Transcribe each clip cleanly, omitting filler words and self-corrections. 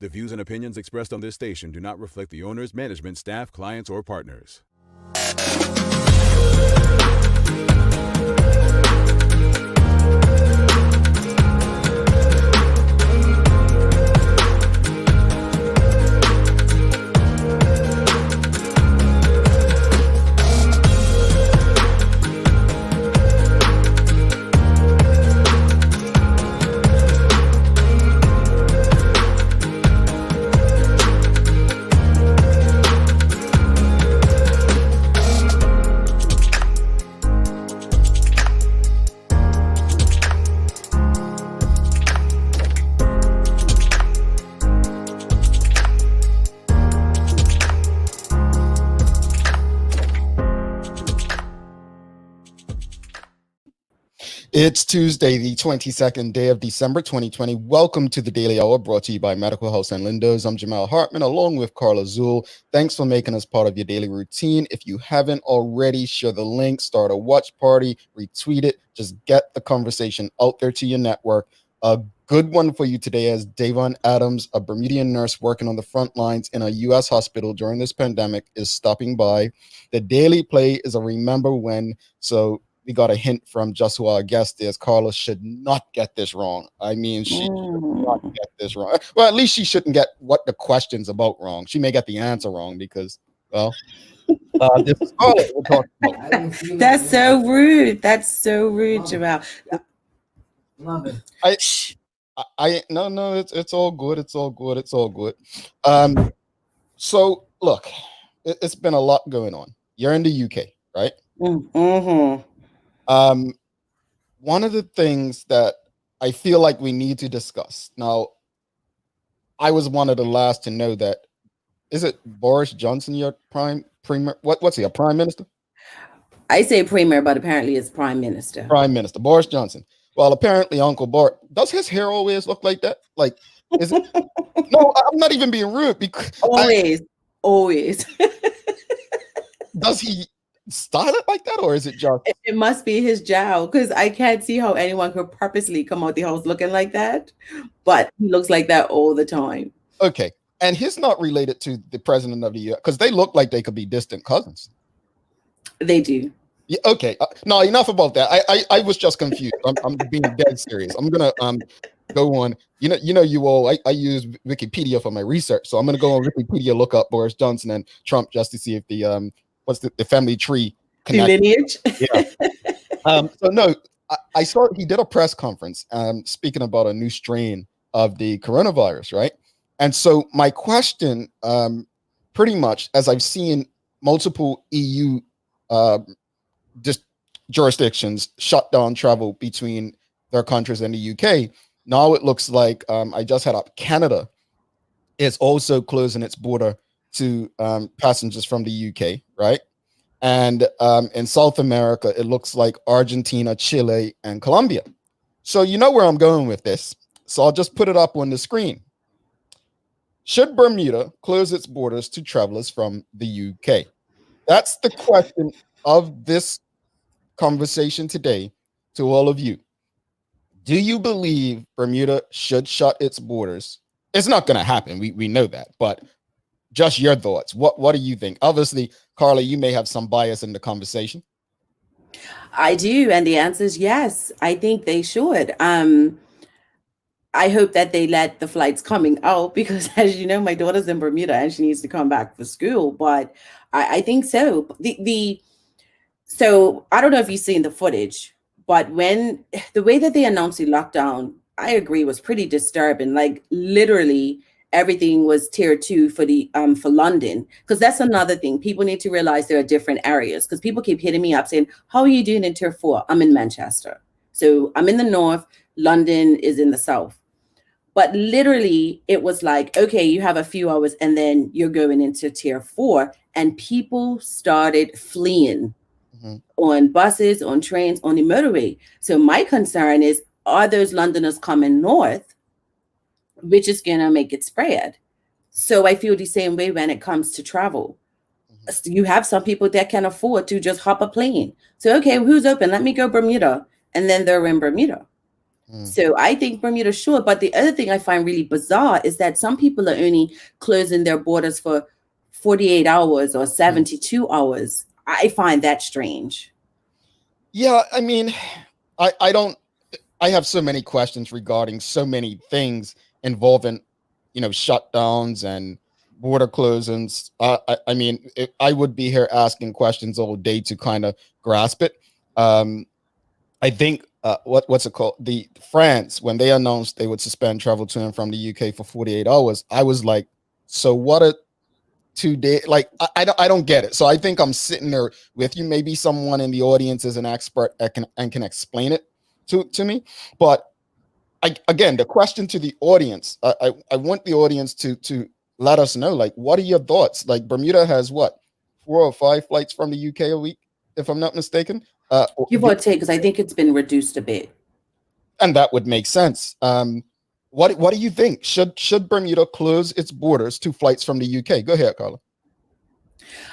The views and opinions expressed on this station do not reflect the owners, management, staff, clients, or partners. It's Tuesday, the 22nd day of December, 2020. Welcome to the Daily Hour, brought to you by Medical House and Lindos. I'm Jamal Hartman, along with Carla Zool. Thanks for making us part of your daily routine. If you haven't already, share the link, start a watch party, retweet it. Just get the conversation out there to your network. A good one for you today is Davon Adams, a Bermudian nurse working on the front lines in a U.S. hospital during this pandemic, is stopping by. The Daily Play is a remember when, so we got a hint from just who our guest is. Carla should not get this wrong. I mean, she should not get this wrong. Well, at least she shouldn't get what the question's about wrong. She may get the answer wrong because, well, this is Carla we're talking about. That's so rude. That's so rude, Jamal. No, it's all good. It's all good. It's all good. So look, it's been a lot going on. You're in the UK, right? Mm-hmm. One of the things that I feel like we need to discuss now, I was one of the last to know that, is it Boris Johnson, your premier? What's he, a prime minister? I say premier, but apparently it's prime minister. Prime Minister Boris Johnson. Well, apparently Uncle Bart, does his hair always look like that? Like, is it? No, I'm not even being rude because always. Does he style it like that, or is it just? It must be his jowl, because I can't see how anyone could purposely come out the house looking like that, but he looks like that all the time. Okay, and he's not related to the president of the U.S. because they look like they could be distant cousins. They do. Yeah, okay. No, enough about that. I was just confused. I'm being dead serious. I'm gonna go on. You all. I use Wikipedia for my research, so I'm gonna go on Wikipedia, look up Boris Johnson and Trump just to see if the what's the family tree connect. Lineage. Yeah. So no, I saw he did a press conference speaking about a new strain of the coronavirus, right? And so my question, pretty much, as I've seen multiple EU jurisdictions shut down travel between their countries and the UK, now it looks like I just had up Canada is also closing its border to passengers from the UK, right? And in South America, it looks like Argentina, Chile, and Colombia. So you know where I'm going with this. So I'll just put it up on the screen. Should Bermuda close its borders to travelers from the UK? That's the question of this conversation today to all of you. Do you believe Bermuda should shut its borders? It's not going to happen. We know that, but just your thoughts. What do you think? Obviously, Carla, you may have some bias in the conversation. I do, and the answer is yes. I think they should. I hope that they let the flights coming out because, as you know, my daughter's in Bermuda and she needs to come back for school. But I think so. So I don't know if you've seen the footage, but when the way that they announced the lockdown, I agree, was pretty disturbing. Like literally everything was tier 2 for London, because that's another thing. People need to realize there are different areas, because people keep hitting me up saying, how are you doing in tier 4? I'm in Manchester. So I'm in the north, London is in the south. But literally it was like, okay, you have a few hours and then you're going into tier 4, and people started fleeing on buses, on trains, on the motorway. So my concern is, are those Londoners coming north, which is going to make it spread? So I feel the same way when it comes to travel. You have some people that can afford to just hop a plane. So, okay, who's open? Let me go Bermuda. And then they're in Bermuda. So I think Bermuda should. But the other thing I find really bizarre is that some people are only closing their borders for 48 hours or 72 hours. I find that strange. Yeah, I mean, I don't. I have so many questions regarding so many things involving, shutdowns and border closings. I mean, I would be here asking questions all day to kind of grasp it. I think what's it called? The France, when they announced they would suspend travel to and from the UK for 48 hours, I was like, so what a 2 day, like I don't get it. So I think I'm sitting there with you. Maybe someone in the audience is an expert and can explain it to me. But again, the question to the audience, I want the audience to let us know, like, what are your thoughts? Like, Bermuda has what, 4 or 5 flights from the UK a week, if I'm not mistaken. Give or take, because I think it's been reduced a bit. And that would make sense. What do you think? Should Bermuda close its borders to flights from the UK? Go ahead, Carla.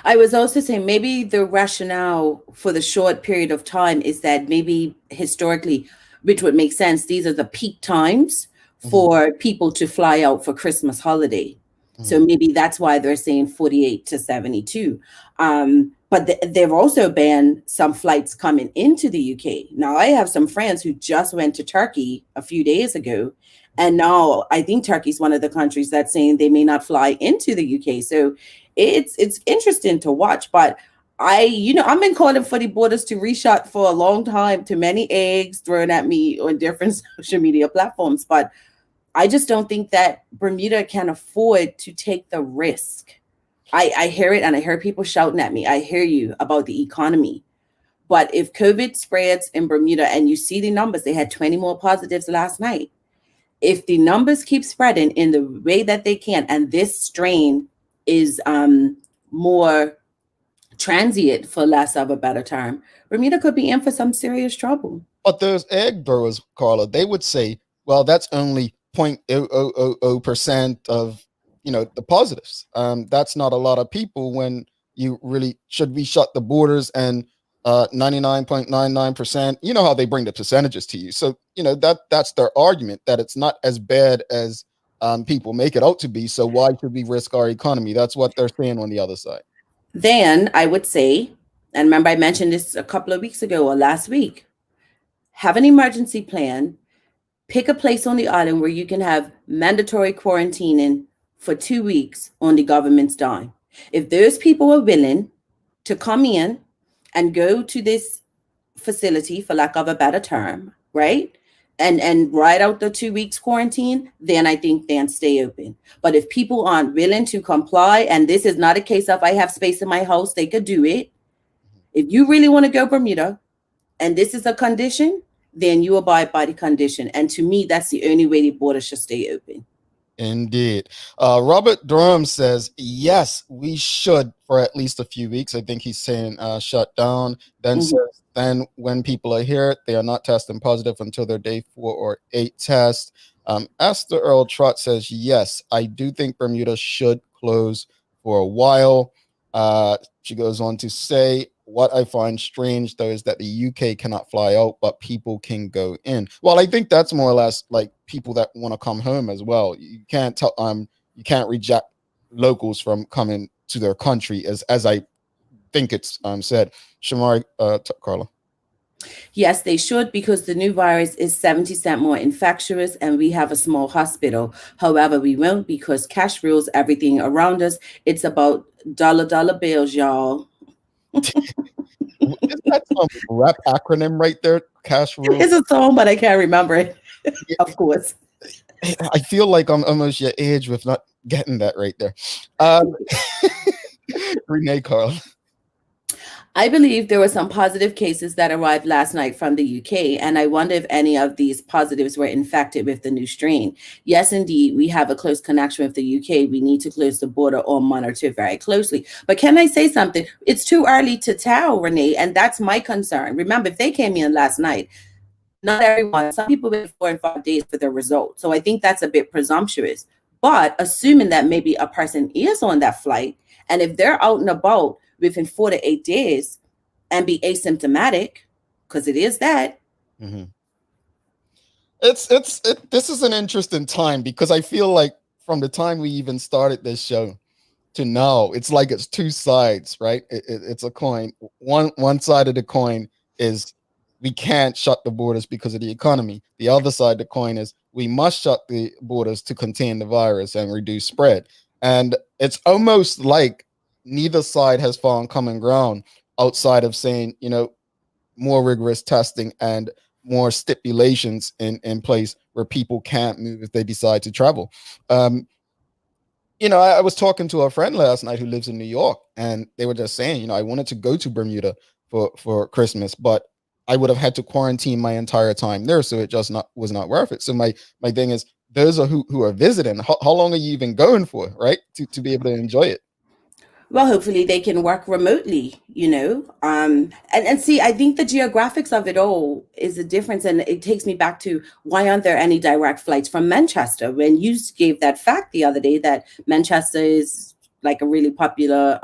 I was also saying maybe the rationale for the short period of time is that maybe historically, which would make sense, these are the peak times for people to fly out for Christmas holiday. So maybe that's why they're saying 48 to 72. But they've also banned some flights coming into the UK. Now, I have some friends who just went to Turkey a few days ago. And now I think Turkey's one of the countries that's saying they may not fly into the UK. So it's interesting to watch. But I've been calling for the borders to reshut for a long time. Too many eggs thrown at me on different social media platforms. But I just don't think that Bermuda can afford to take the risk. I hear it, and I hear people shouting at me. I hear you about the economy. But if COVID spreads in Bermuda, and you see the numbers, they had 20 more positives last night. If the numbers keep spreading in the way that they can, and this strain is more transient, for less of a better term, Bermuda could be in for some serious trouble. But those egg throwers, Carla, they would say, well, that's only 0.000% of the positives. That's not a lot of people when you really should we shut the borders and 99.99%. You know how they bring the percentages to you. So that's their argument, that it's not as bad as people make it out to be. So why should we risk our economy? That's what they're saying on the other side. Then I would say, and remember I mentioned this a couple of weeks ago or last week, have an emergency plan. Pick a place on the island where you can have mandatory quarantining for 2 weeks on the government's dime. If those people are willing to come in and go to this facility, for lack of a better term, right? And ride out the 2 weeks quarantine, then I think they'll stay open. But if people aren't willing to comply, and this is not a case of I have space in my house, they could do it. If you really want to go Bermuda, and this is a condition, then you abide by the condition. And to me, that's the only way the border should stay open. Indeed. Robert Durham says, yes, we should for at least a few weeks. I think he's saying shut down. Then says, then when people are here, they are not testing positive until their day 4 or 8 test. Esther Earl Trott says, yes, I do think Bermuda should close for a while. She goes on to say, what I find strange, though, is that the UK cannot fly out, but people can go in. Well, I think that's more or less like people that want to come home as well. You can't tell you can't reject locals from coming to their country, as I think it's said. Shamari, Carla. Yes, they should, because the new virus is 70% more infectious and we have a small hospital. However, we won't, because cash rules everything around us. It's about dollar bills, y'all. Is that some rap acronym right there? Cash rules. It's a song, but I can't remember it. Of course. I feel like I'm almost your age with not getting that right there. Renee, Carl. I believe there were some positive cases that arrived last night from the UK, and I wonder if any of these positives were infected with the new strain. Yes, indeed, we have a close connection with the UK. We need to close the border or monitor very closely. But can I say something? It's too early to tell, Renee, and that's my concern. Remember, if they came in last night, not everyone, some people wait 4 and 5 days for their results. So I think that's a bit presumptuous. But assuming that maybe a person is on that flight, and if they're out and about within 4 to 8 days and be asymptomatic, because it is that. This is an interesting time because I feel like from the time we even started this show to now, it's like it's two sides, right? It's a coin. One side of the coin is we can't shut the borders because of the economy. The other side of the coin is we must shut the borders to contain the virus and reduce spread. And it's almost like neither side has found common ground outside of saying, more rigorous testing and more stipulations in place where people can't move if they decide to travel. I was talking to a friend last night who lives in New York, and they were just saying, I wanted to go to Bermuda for Christmas, but I would have had to quarantine my entire time there, so it just was not worth it. So my thing is, those are who are visiting. How long are you even going for, right? To be able to enjoy it. Well, hopefully they can work remotely, and see, I think the geographics of it all is a difference. And it takes me back to why aren't there any direct flights from Manchester? When you gave that fact the other day that Manchester is like a really popular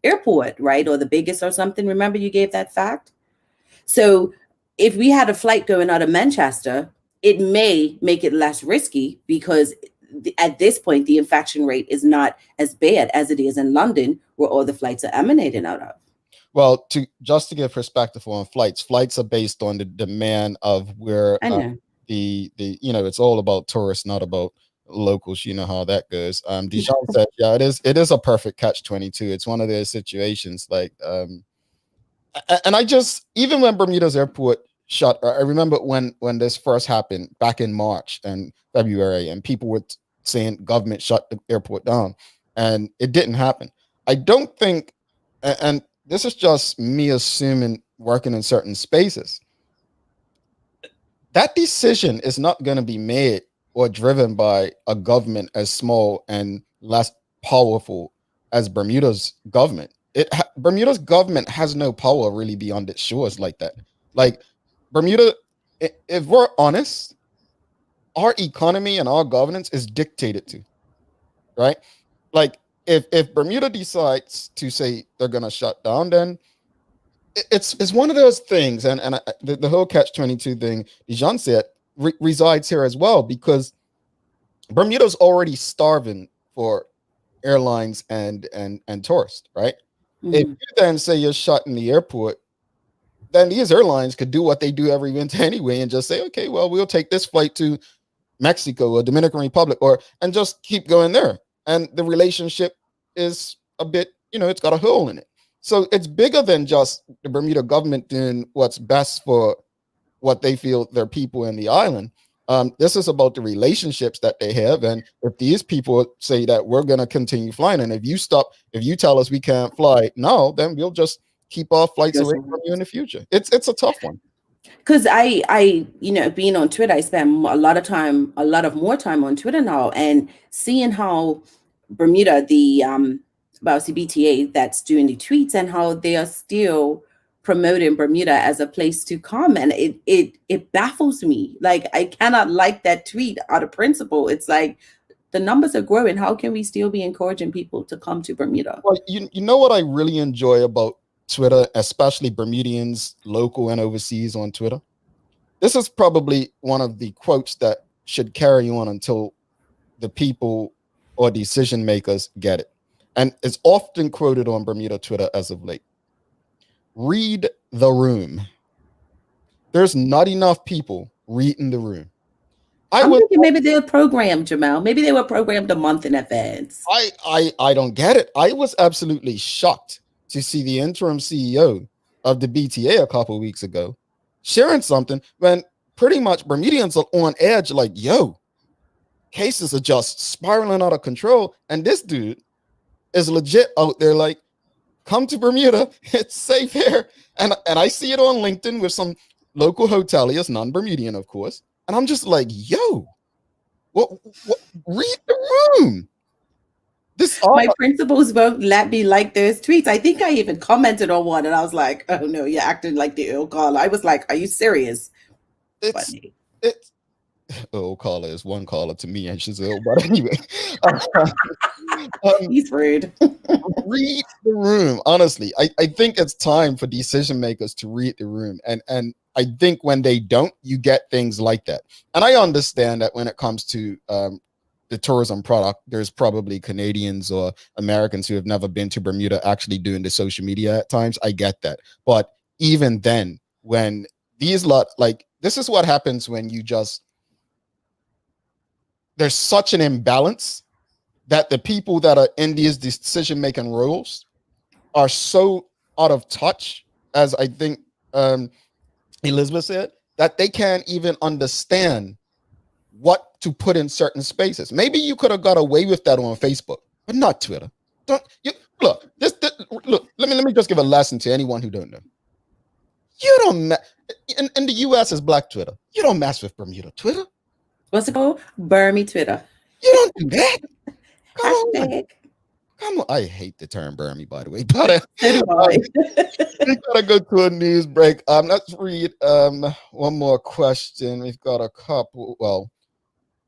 airport, right? Or the biggest or something. Remember you gave that fact? So if we had a flight going out of Manchester, it may make it less risky because at this point, the infection rate is not as bad as it is in London, where all the flights are emanating out of. Well, to give perspective on flights are based on the demand of where it's all about tourists, not about locals. You know how that goes. Dijon said, yeah, it is a perfect catch-22. It's one of those situations like, and I just, even when Bermuda's airport shut, I remember when this first happened back in March and February, and people were saying government shut the airport down, and it didn't happen. I don't think, and this is just me assuming working in certain spaces, that decision is not going to be made or driven by a government as small and less powerful as Bermuda's government. Bermuda's government has no power really beyond its shores like that. Like Bermuda, if we're honest, our economy and our governance is dictated to, right? Like if Bermuda decides to say they're going to shut down, then it's one of those things. And the whole catch-22 thing, Dijon said, resides here as well, because Bermuda's already starving for airlines and tourists, right? Mm-hmm. If you then say you're shutting the airport, then these airlines could do what they do every winter anyway and just say, okay, well, we'll take this flight to Mexico or Dominican Republic and just keep going there. And the relationship is a bit, it's got a hole in it. So it's bigger than just the Bermuda government doing what's best for what they feel their people in the island. This is about the relationships that they have. And if these people say that we're going to continue flying, and if you tell us we can't fly now, then we'll just keep our flights away from you in the future. It's a tough one. Because I being on Twitter, I spend a lot of more time on Twitter now, and seeing how Bermuda, about CBTA that's doing the tweets, and how they are still promoting Bermuda as a place to come, and it baffles me. Like, I cannot like that tweet out of principle. It's like the numbers are growing. How can we still be encouraging people to come to Bermuda? Well, you know what I really enjoy about Twitter, especially Bermudians, local and overseas on Twitter? This is probably one of the quotes that should carry on until the people or decision makers get it. And it's often quoted on Bermuda Twitter as of late. Read the room. There's not enough people reading the room. I'm thinking maybe they were programmed, Jamal. Maybe they were programmed a month in advance. I don't get it. I was absolutely shocked to see the interim CEO of the BTA a couple of weeks ago sharing something when pretty much Bermudians are on edge, like, yo, cases are just spiraling out of control. And this dude is legit out there like, come to Bermuda, it's safe here. And I see it on LinkedIn with some local hoteliers, non-Bermudian, of course. And I'm just like, yo, what read the room. My principals won't let me like those tweets. I think I even commented on one and I was like, oh no, you're acting like the ill caller. I was like, are you serious? Ill caller is one caller to me and she's ill, but anyway. He's rude. Read the room. Honestly, I think it's time for decision makers to read the room. And I think when they don't, you get things like that. And I understand that when it comes to the tourism product, there's probably Canadians or Americans who have never been to Bermuda actually doing the social media at times. I get that. But even then, when these this is what happens when there's such an imbalance that the people that are in these decision-making roles are so out of touch, as I think Elizabeth said, that they can't even understand what to put in certain spaces. Maybe you could have got away with that on Facebook, but not Twitter. Look. Let me just give a lesson to anyone who don't know. You don't in the US is Black Twitter. You don't mess with Bermuda Twitter. What's it called? Burmy Twitter. You don't do that. Hashtag. Come on. I hate the term Burmy, by the way. But So do I. we gotta go to a news break. Let's read one more question. We've got a couple. Well,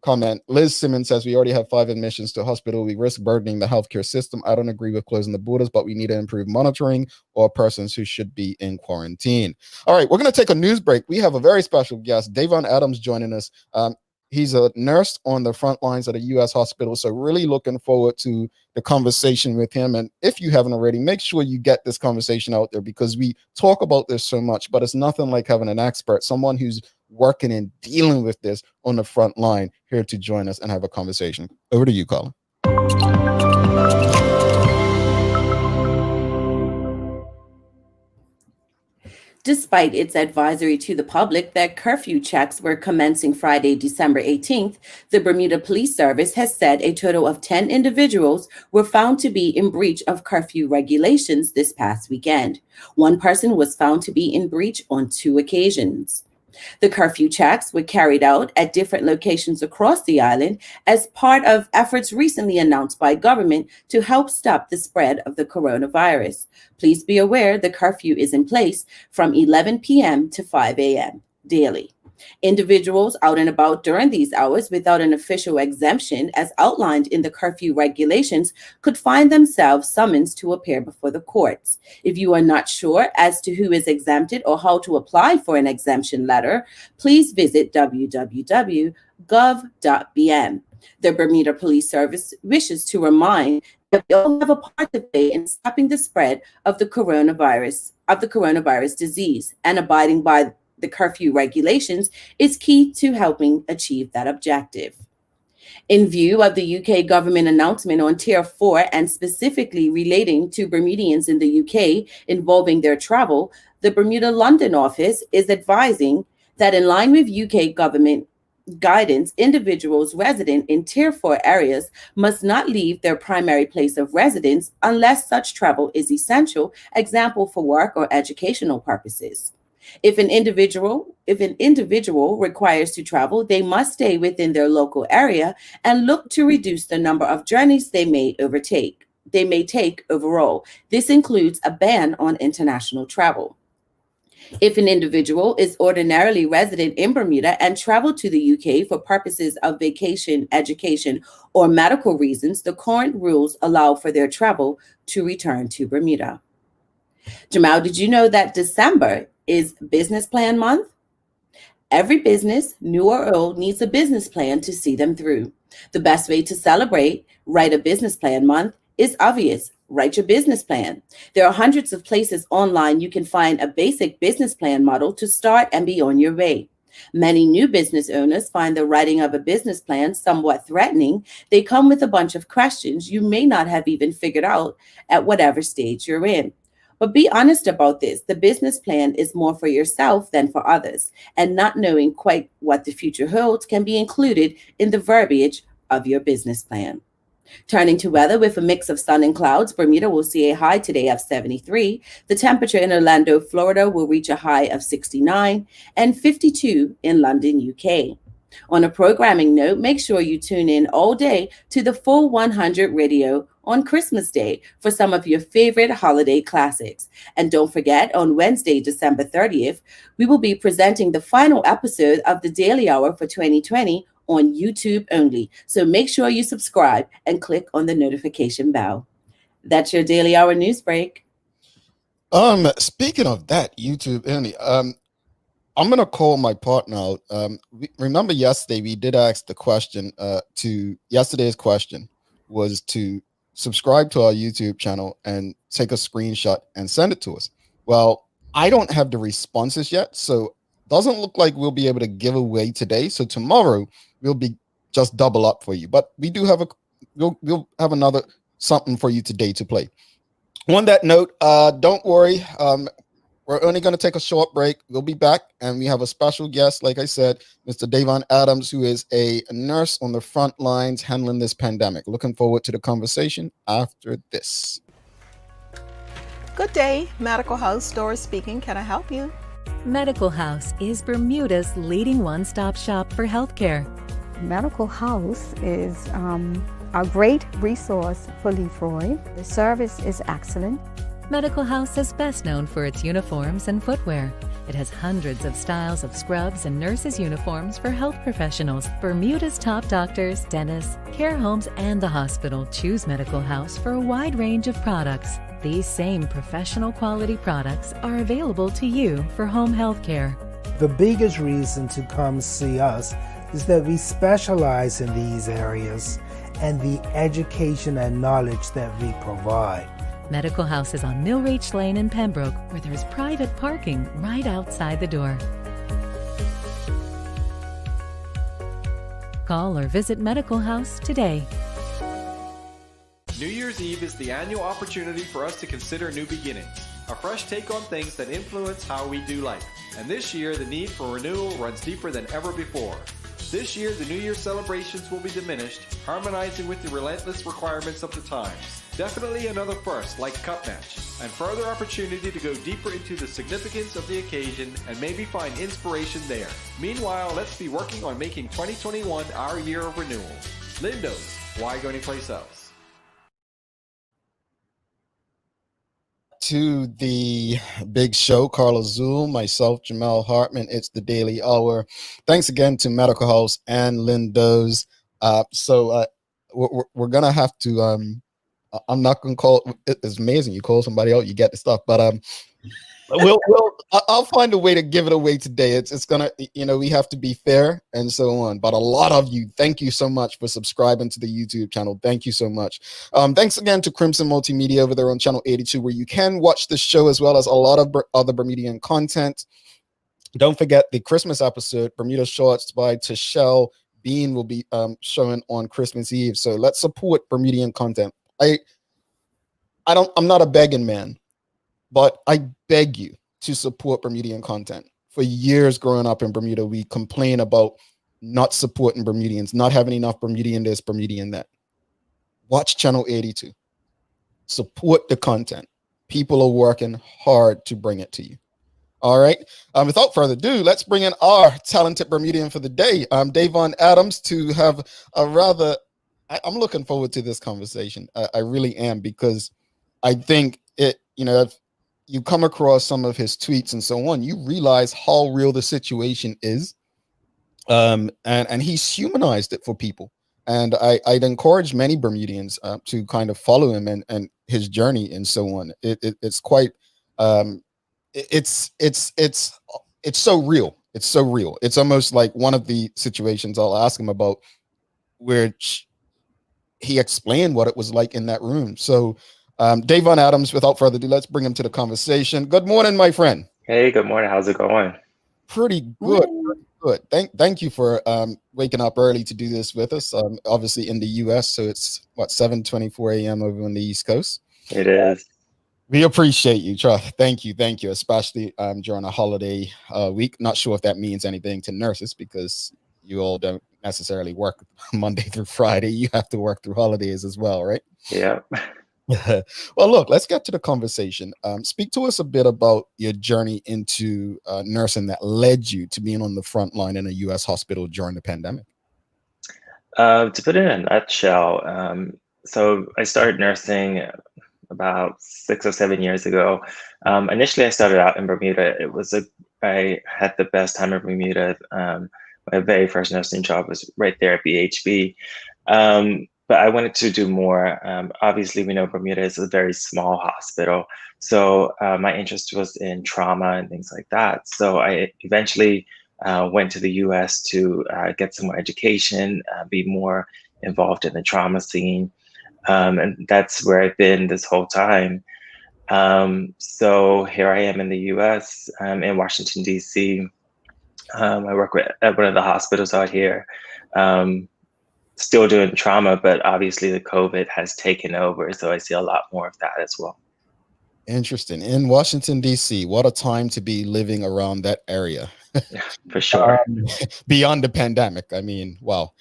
comment. Liz Simmons says we already have 5 admissions to hospital. We risk burdening the healthcare system. I don't agree with closing the borders, but we need to improve monitoring or persons who should be in quarantine. All right, we're going to take a news break. We have a very special guest, Davon Adams, joining us. He's a nurse on the front lines at a U.S. hospital, so really looking forward to the conversation with him. And if you haven't already, make sure you get this conversation out there, because we talk about this so much, but it's nothing like having an expert, someone who's working and dealing with this on the front line, here to join us and have a conversation. Over to you, Colin. Despite its advisory to the public that curfew checks were commencing Friday, December 18th, the Bermuda Police Service has said a total of 10 individuals were found to be in breach of curfew regulations this past weekend. One person was found to be in breach on 2 occasions. The curfew checks were carried out at different locations across the island as part of efforts recently announced by government to help stop the spread of the coronavirus. Please be aware the curfew is in place from 11 p.m. to 5 a.m. daily. Individuals out and about during these hours without an official exemption, as outlined in the curfew regulations, could find themselves summoned to appear before the courts. If you are not sure as to who is exempted or how to apply for an exemption letter, please visit www.gov.bm. The Bermuda Police Service wishes to remind that we all have a part to play in stopping the spread of the coronavirus disease, and abiding by the curfew regulations is key to helping achieve that objective. In view of the UK government announcement on Tier 4 and specifically relating to Bermudians in the UK involving their travel, the Bermuda London office is advising that in line with UK government guidance, individuals resident in Tier 4 areas must not leave their primary place of residence unless such travel is essential, example for work or educational purposes. If an individual requires to travel, they must stay within their local area and look to reduce the number of journeys they may take overall. This includes a ban on international travel. If an individual is ordinarily resident in Bermuda and traveled to the UK for purposes of vacation, education, or medical reasons, the current rules allow for their travel to return to Bermuda. Jamal, did you know that December is business plan month? Every business, new or old, needs a business plan to see them through. The best way to celebrate Write a Business Plan Month is obvious. Write your business plan. There are hundreds of places online you can find a basic business plan model to start and be on your way. Many new business owners find the writing of a business plan somewhat threatening. They come with a bunch of questions you may not have even figured out at whatever stage you're in. But be honest about this. The business plan is more for yourself than for others, and not knowing quite what the future holds can be included in the verbiage of your business plan. Turning to weather, with a mix of sun and clouds, Bermuda will see a high today of 73. The temperature in Orlando, Florida will reach a high of 69 and 52 in London, UK. On a programming note, make sure you tune in all day to the Full 100 radio on Christmas Day for some of your favorite holiday classics. And don't forget, on Wednesday, December 30th, we will be presenting the final episode of the Daily Hour for 2020 on YouTube only. So make sure you subscribe and click on the notification bell. That's your daily hour news break. Speaking of that, YouTube, Annie, I'm gonna call my partner out. Remember yesterday we did ask the question. Yesterday's question was to subscribe to our YouTube channel and take a screenshot and send it to us. Well, I don't have the responses yet, so doesn't look like we'll be able to give away today. So tomorrow we'll be just double up for you. But we do have we'll have another something for you today to play. On that note, don't worry. We're only going to take a short break. We'll be back, and we have a special guest, like I said, Mr. Davon Adams, who is a nurse on the front lines handling this pandemic. Looking forward to the conversation after this. Good day, Medical House Doris speaking. Can I help you? Medical House is Bermuda's leading one-stop shop for healthcare. Medical House is a great resource for Leroy. The service is excellent. Medical House is best known for its uniforms and footwear. It has hundreds of styles of scrubs and nurses' uniforms for health professionals. Bermuda's top doctors, dentists, care homes, and the hospital choose Medical House for a wide range of products. These same professional quality products are available to you for home health care. The biggest reason to come see us is that we specialize in these areas and the education and knowledge that we provide. Medical House is on Millreach Lane in Pembroke, where there's private parking right outside the door. Call or visit Medical House today. New Year's Eve is the annual opportunity for us to consider new beginnings, a fresh take on things that influence how we do life. And this year, the need for renewal runs deeper than ever before. This year, the New Year celebrations will be diminished, harmonizing with the relentless requirements of the times. Definitely another first, like Cup Match, and further opportunity to go deeper into the significance of the occasion and maybe find inspiration there. Meanwhile, let's be working on making 2021 our year of renewal. Lindo's, why go anyplace else? To the big show, Carl Azul, myself, Jamal Hartman. It's the Daily Hour. Thanks again to Medical House and Lindo's. We're gonna have to. I'm not gonna call. It's amazing you call somebody out, you get the stuff. But I'll find a way to give it away today. It's gonna, we have to be fair and so on. But a lot of you, thank you so much for subscribing to the YouTube channel. Thank you so much. Thanks again to Crimson Multimedia over there on channel 82, where you can watch the show as well as a lot of other Bermudian content. Don't forget the Christmas episode, Bermuda Shorts by Tashelle Bean, will be showing on Christmas Eve. So let's support Bermudian content. I'm not a begging man, but I beg you to support Bermudian content. For years growing up in Bermuda, we complain about not supporting Bermudians, not having enough Bermudian this, Bermudian that. Watch channel 82. Support the content. People are working hard to bring it to you. All right. Without further ado, let's bring in our talented Bermudian for the day, Davon Adams, to have a rather. I'm looking forward to this conversation. I really am, because I think it. If you come across some of his tweets and so on, you realize how real the situation is, and he's humanized it for people. And I'd encourage many Bermudians to kind of follow him and his journey and so on. It's quite. It's so real. It's so real. It's almost like one of the situations I'll ask him about, where he explained what it was like in that room. So, Davon Adams, without further ado, let's bring him to the conversation. Good morning, my friend. Hey, good morning. How's it going? Pretty good. Good. Thank you for waking up early to do this with us. Obviously in the US, so it's 7:24 a.m. over on the East Coast. It is. We appreciate you. Thank you, especially during a holiday week. Not sure if that means anything to nurses, because you all don't necessarily work Monday through Friday. You have to work through holidays as well, right? Yeah. Well, look, let's get to the conversation. Speak to us a bit about your journey into nursing that led you to being on the front line in a U.S. hospital during the pandemic. To put it in a nutshell, so I started nursing about 6 or 7 years ago. Initially, I started out in Bermuda. I had the best time in Bermuda. My very first nursing job was right there at BHB. but I wanted to do more. Obviously, we know Bermuda is a very small hospital, so my interest was in trauma and things like that. So I eventually went to the U.S. to get some more education, be more involved in the trauma scene, and that's where I've been this whole time. So here I am in the U.S. In Washington, D.C. I work at one of the hospitals out here. Still doing trauma, but obviously the COVID has taken over, so I see a lot more of that as well. Interesting. In Washington, D.C., what a time to be living around that area. For sure. Beyond the pandemic. I mean, wow.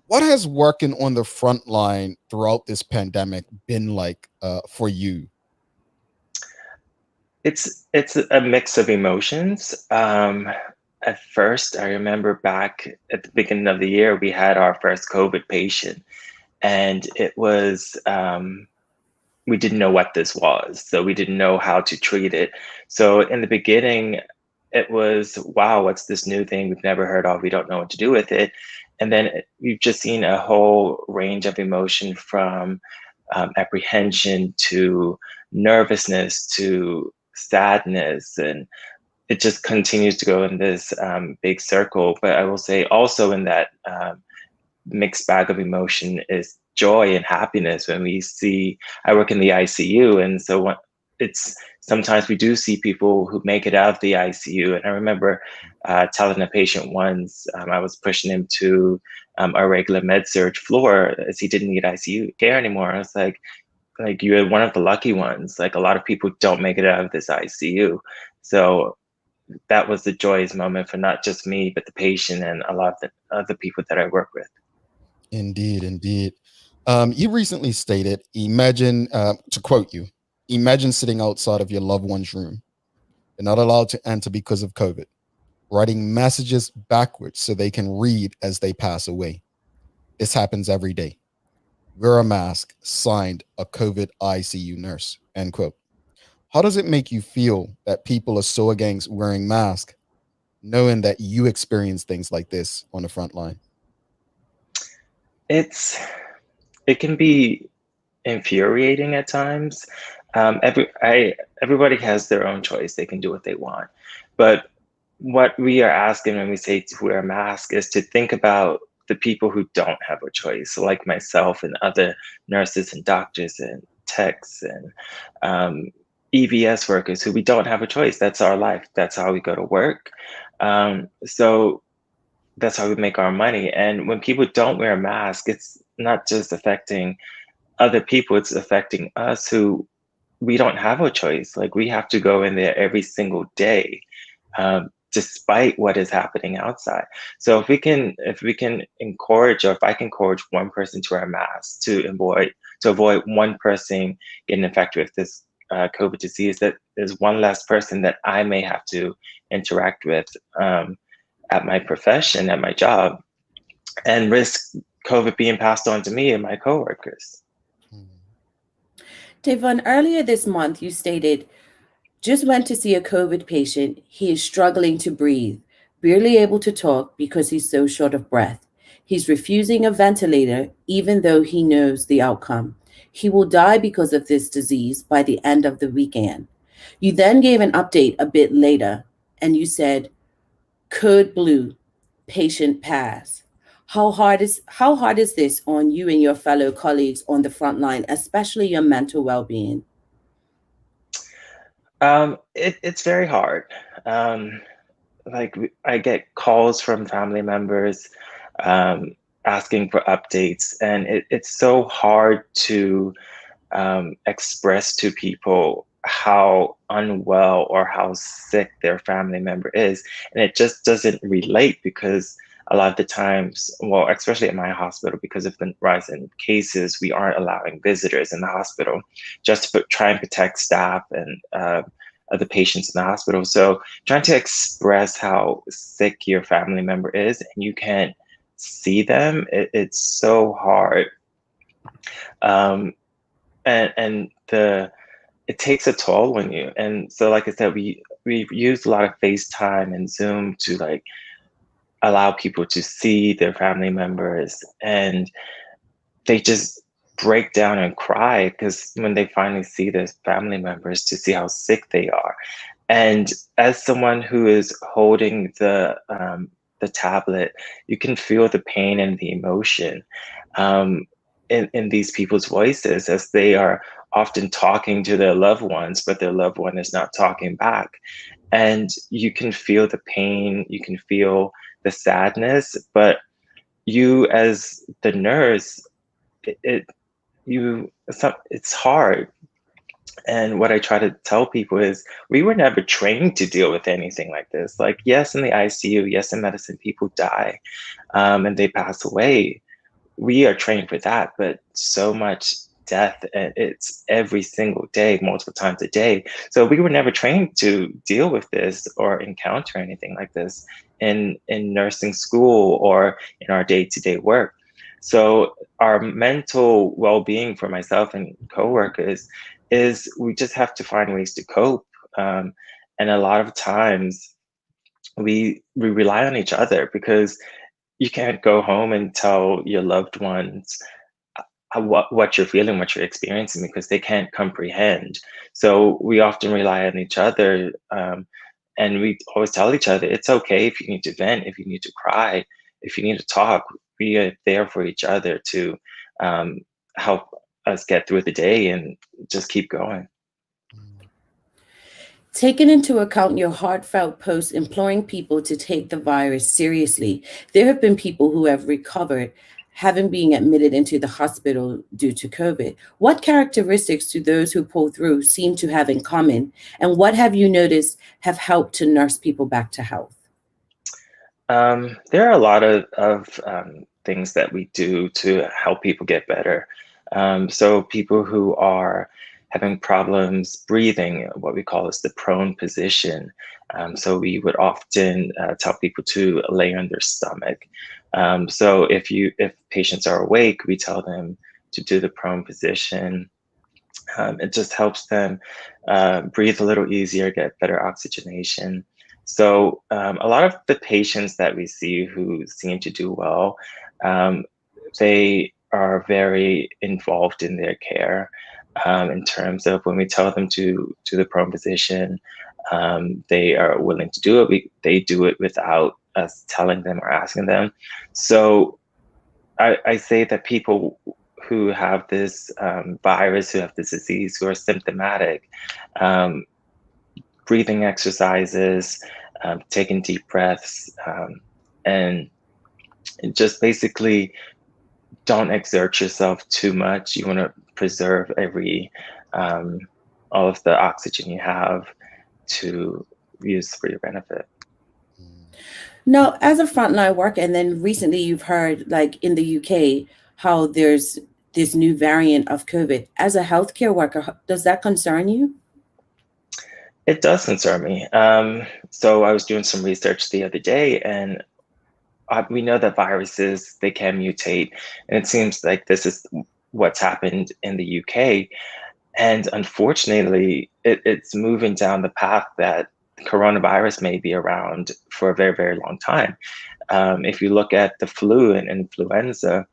What has working on the front line throughout this pandemic been like for you? It's a mix of emotions. At first, I remember back at the beginning of the year, we had our first COVID patient, and it was, we didn't know what this was, so we didn't know how to treat it. So in the beginning, it was, wow, what's this new thing we've never heard of? We don't know what to do with it. And then we've just seen a whole range of emotion from apprehension to nervousness to sadness, and it just continues to go in this big circle. But I will say also in that mixed bag of emotion is joy and happiness when we see, I work in the ICU, and so it's sometimes we do see people who make it out of the ICU. And I remember telling a patient once, I was pushing him to a regular med-surg floor as he didn't need ICU care anymore. I was like you're one of the lucky ones. Like, a lot of people don't make it out of this ICU. So that was the joyous moment for not just me, but the patient and a lot of the other people that I work with. Indeed, indeed. You recently stated, imagine, to quote you, imagine sitting outside of your loved one's room. They're not allowed to enter because of COVID, writing messages backwards so they can read as they pass away. This happens every day. Wear a mask, signed a COVID ICU nurse, end quote. How does it make you feel that people are so against wearing masks, knowing that you experience things like this on the front line? It can be infuriating at times. Everybody has their own choice. They can do what they want. But what we are asking when we say to wear a mask is to think about the people who don't have a choice, so like myself and other nurses and doctors and techs and EVS workers who we don't have a choice. That's our life. That's how we go to work. So that's how we make our money. And when people don't wear a mask, it's not just affecting other people, it's affecting us who we don't have a choice. Like, we have to go in there every single day, despite what is happening outside. So if we can encourage, or if I can encourage one person to wear a mask to avoid one person getting infected with this COVID disease, that is one less person that I may have to interact with at my profession, at my job, and risk COVID being passed on to me and my coworkers. Davon, earlier this month, you stated, just went to see a COVID patient. He is struggling to breathe, barely able to talk because he's so short of breath. He's refusing a ventilator, even though he knows the outcome. He will die because of this disease by the end of the weekend. You then gave an update a bit later, and you said, code blue, patient pass. How hard is this on you and your fellow colleagues on the front line, especially your mental well-being? It's very hard. I get calls from family members asking for updates, and it's so hard to express to people how unwell or how sick their family member is. And it just doesn't relate, because a lot of the times, well, especially at my hospital, because of the rise in cases, we aren't allowing visitors in the hospital just to try and protect staff and other patients in the hospital. So trying to express how sick your family member is and you can't see them, it's so hard. It takes a toll on you. And so, like I said, we've used a lot of FaceTime and Zoom to allow people to see their family members. And they just break down and cry because when they finally see their family members, to see how sick they are. And as someone who is holding the tablet, you can feel the pain and the emotion in these people's voices as they are often talking to their loved ones, but their loved one is not talking back. And you can feel the pain, you can feel the sadness, but you as the nurse, it's hard. And what I try to tell people is we were never trained to deal with anything like this. Like, yes, in the ICU, yes, in medicine, people die and they pass away. We are trained for that, but so much death, and it's every single day, multiple times a day. So we were never trained to deal with this or encounter anything like this in nursing school or in our day-to-day work. So our mental well-being for myself and coworkers is we just have to find ways to cope. And a lot of times we rely on each other because you can't go home and tell your loved ones what you're feeling, what you're experiencing, because they can't comprehend. So we often rely on each other, and we always tell each other, it's okay if you need to vent, if you need to cry, if you need to talk, we are there for each other to help us get through the day and just keep going. Taking into account your heartfelt post imploring people to take the virus seriously, there have been people who have recovered, having been admitted into the hospital due to COVID. What characteristics do those who pull through seem to have in common? And what have you noticed have helped to nurse people back to health? There are a lot of things that we do to help people get better. So people who are having problems breathing, what we call is the prone position. So we would often tell people to lay on their stomach. So if patients are awake, we tell them to do the prone position. It just helps them breathe a little easier, get better oxygenation. So a lot of the patients that we see who seem to do well, they are very involved in their care. In terms of when we tell them to the prone position, they are willing to do it. They do it without us telling them or asking them. So I say that people who have this virus, who have this disease, who are symptomatic, breathing exercises, taking deep breaths, and just basically don't exert yourself too much. You want to preserve all of the oxygen you have to use for your benefit. Now, as a frontline worker, and then recently you've heard, like in the UK, how there's this new variant of COVID. As a healthcare worker, does that concern you? It does concern me. So I was doing some research the other day, and we know that viruses, they can mutate, and it seems like this is what's happened in the UK. And unfortunately, it's moving down the path that coronavirus may be around for a very, very long time. If you look at the flu and influenza,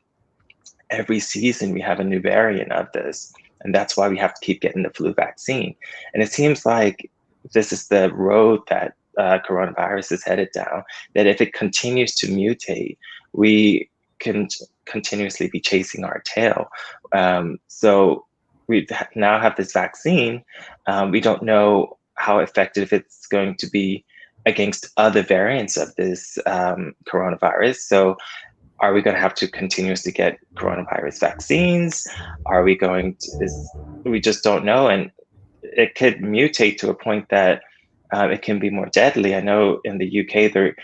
every season we have a new variant of this. And that's why we have to keep getting the flu vaccine. And it seems like this is the road that coronavirus is headed down, that if it continues to mutate, we can continuously be chasing our tail. So we now have this vaccine. We don't know how effective it's going to be against other variants of this coronavirus. So are we going to have to continuously get coronavirus vaccines? Are we going to, we just don't know. And it could mutate to a point that it can be more deadly. I know in the UK,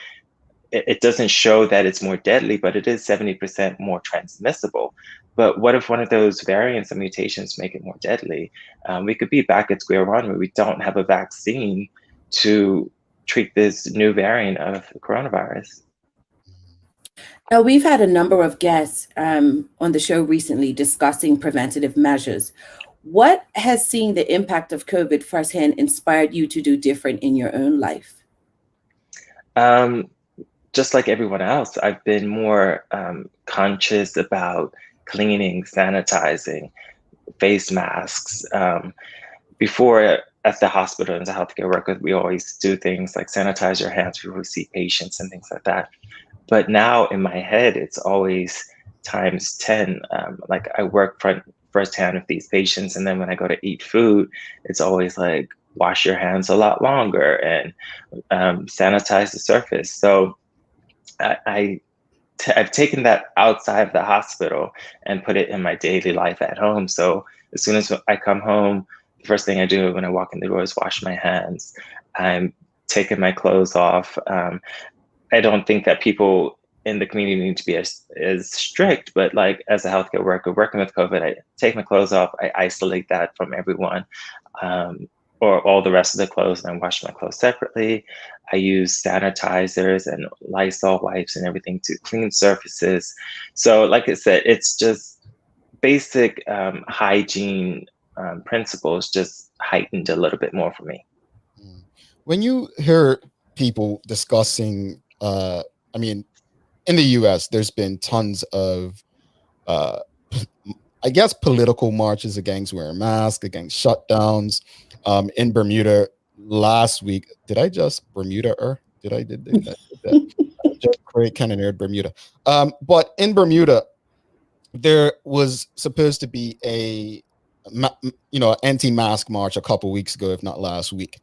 it doesn't show that it's more deadly, but it is 70% more transmissible. But what if one of those variants and mutations make it more deadly? We could be back at square one where we don't have a vaccine to treat this new variant of coronavirus. Now, we've had a number of guests on the show recently discussing preventative measures. What has seeing the impact of COVID firsthand inspired you to do different in your own life? Just like everyone else, I've been more conscious about cleaning, sanitizing, face masks. Before at the hospital and as a healthcare worker, we always do things like sanitize your hands before we see patients and things like that. But now in my head, it's always times 10. Like I work firsthand with these patients, and then when I go to eat food, it's always like wash your hands a lot longer and sanitize the surface. So I've taken that outside of the hospital and put it in my daily life at home. So as soon as I come home, the first thing I do when I walk in the door is wash my hands. I'm taking my clothes off. I don't think that people in the community need to be as strict, but like as a healthcare worker working with COVID, I take my clothes off, I isolate that from everyone, or all the rest of the clothes, and I wash my clothes separately. I use sanitizers and Lysol wipes and everything to clean surfaces. So like I said, it's just basic hygiene principles, just heightened a little bit more for me. When you hear people discussing, I mean, in the US, there's been tons of, I guess, political marches against wearing masks, against shutdowns. In Bermuda last week, did I just Bermuda? Did I did that? Just Craig kind of aired Bermuda. But in Bermuda, there was supposed to be a anti-mask march a couple weeks ago, if not last week.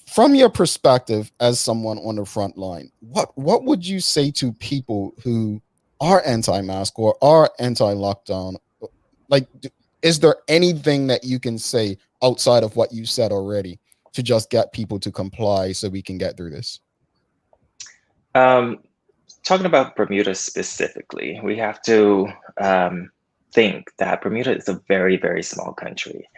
From your perspective as someone on the front line, what would you say to people who are anti-mask or are anti-lockdown? Like, is there anything that you can say outside of what you said already to just get people to comply so we can get through this? Talking about Bermuda specifically, we have to think that Bermuda is a very, very small country.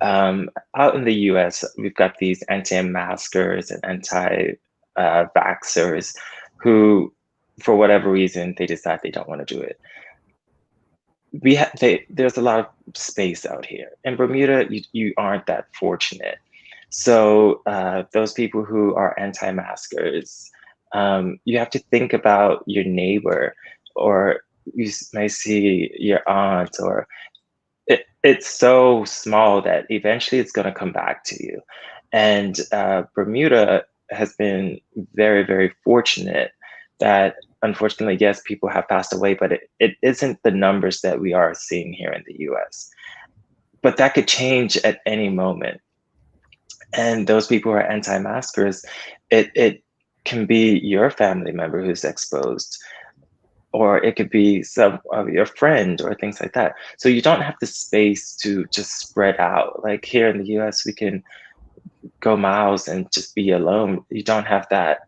Out in the US, we've got these anti-maskers and anti-vaxxers who, for whatever reason, they decide they don't want to do it. There's a lot of space out here. In Bermuda, you aren't that fortunate. So those people who are anti-maskers, you have to think about your neighbor, or you may see your aunt, or it's so small that eventually it's going to come back to you. And Bermuda has been very, very fortunate that, unfortunately, yes, people have passed away, but it isn't the numbers that we are seeing here in the US. But that could change at any moment. And those people who are anti-maskers, it can be your family member who's exposed, or it could be some of your friend or things like that. So you don't have the space to just spread out. Like here in the US, we can go miles and just be alone. You don't have that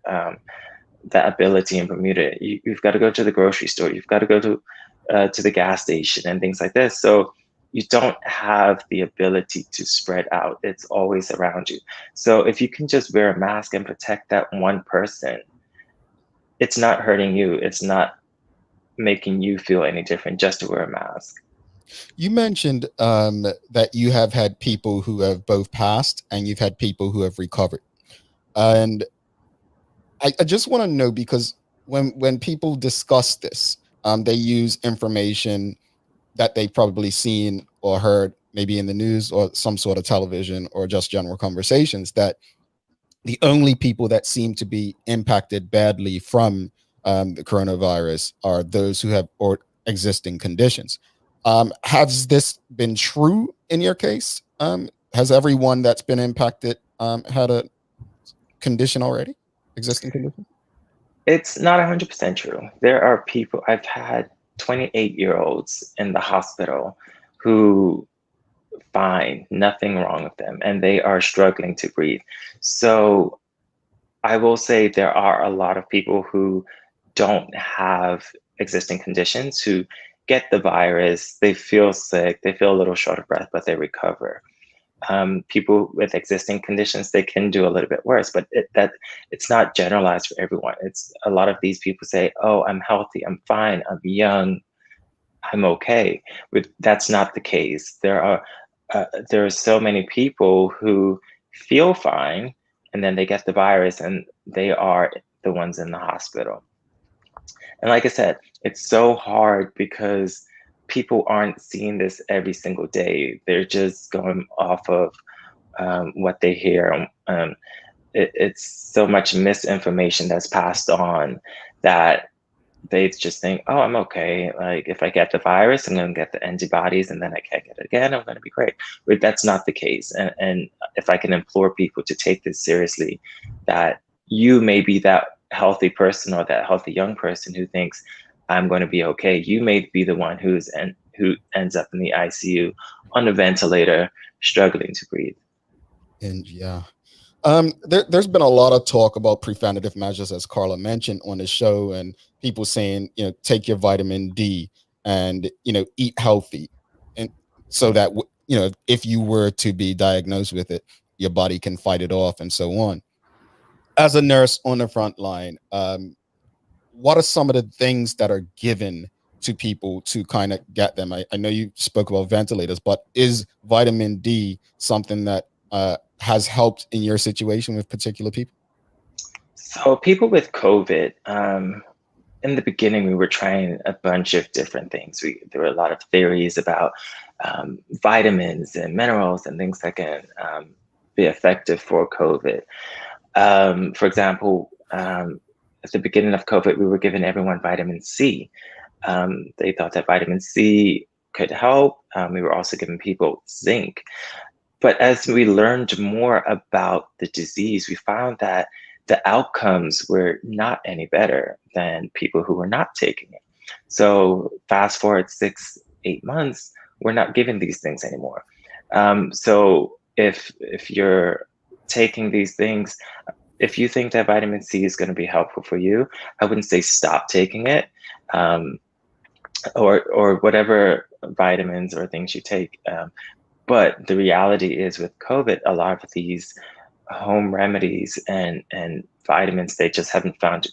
that ability in Bermuda. You've got to go to the grocery store. You've got to go to the gas station and things like this. So you don't have the ability to spread out. It's always around you. So if you can just wear a mask and protect that one person, it's not hurting you. It's not making you feel any different just to wear a mask. You mentioned that you have had people who have both passed and you've had people who have recovered. And I just want to know, because when people discuss this, they use information that they've probably seen or heard maybe in the news or some sort of television or just general conversations, that the only people that seem to be impacted badly from the coronavirus are those who have or existing conditions. Has this been true in your case? Has everyone that's been impacted had a condition already, existing condition? It's not 100% true. There are people, I've had 28-year-olds in the hospital who fine, nothing wrong with them, and they are struggling to breathe. So I will say there are a lot of people who don't have existing conditions who get the virus, they feel sick, they feel a little short of breath, but they recover. People with existing conditions, they can do a little bit worse, but it's not generalized for everyone. It's a lot of these people say, oh, I'm healthy, I'm fine, I'm young, I'm okay. But that's not the case. There are so many people who feel fine, and then they get the virus and they are the ones in the hospital. And like I said, it's so hard because people aren't seeing this every single day. They're just going off of what they hear. It's so much misinformation that's passed on that they just think, oh, I'm okay. Like if I get the virus, I'm going to get the antibodies and then I can't get it again. I'm going to be great. But that's not the case. And if I can implore people to take this seriously, that you may be that healthy person or that healthy young person who thinks I'm going to be okay. You may be the one who ends up in the ICU on a ventilator, struggling to breathe. And yeah. There's been a lot of talk about preventative measures, as Carla mentioned on the show, and people saying, take your vitamin D and, eat healthy. And so that, if you were to be diagnosed with it, your body can fight it off and so on. As a nurse on the front line, what are some of the things that are given to people to kind of get them? I know you spoke about ventilators, but is vitamin D something that has helped in your situation with particular people? So people with COVID, in the beginning, we were trying a bunch of different things. There were a lot of theories about vitamins and minerals and things that can be effective for COVID. For example, at the beginning of COVID, we were giving everyone vitamin C. They thought that vitamin C could help. We were also giving people zinc. But as we learned more about the disease, we found that the outcomes were not any better than people who were not taking it. So fast forward 6-8 months, we're not giving these things anymore. So if you're taking these things, if you think that vitamin C is going to be helpful for you, I wouldn't say stop taking it, or whatever vitamins or things you take. But the reality is with COVID, a lot of these home remedies and vitamins, they just haven't found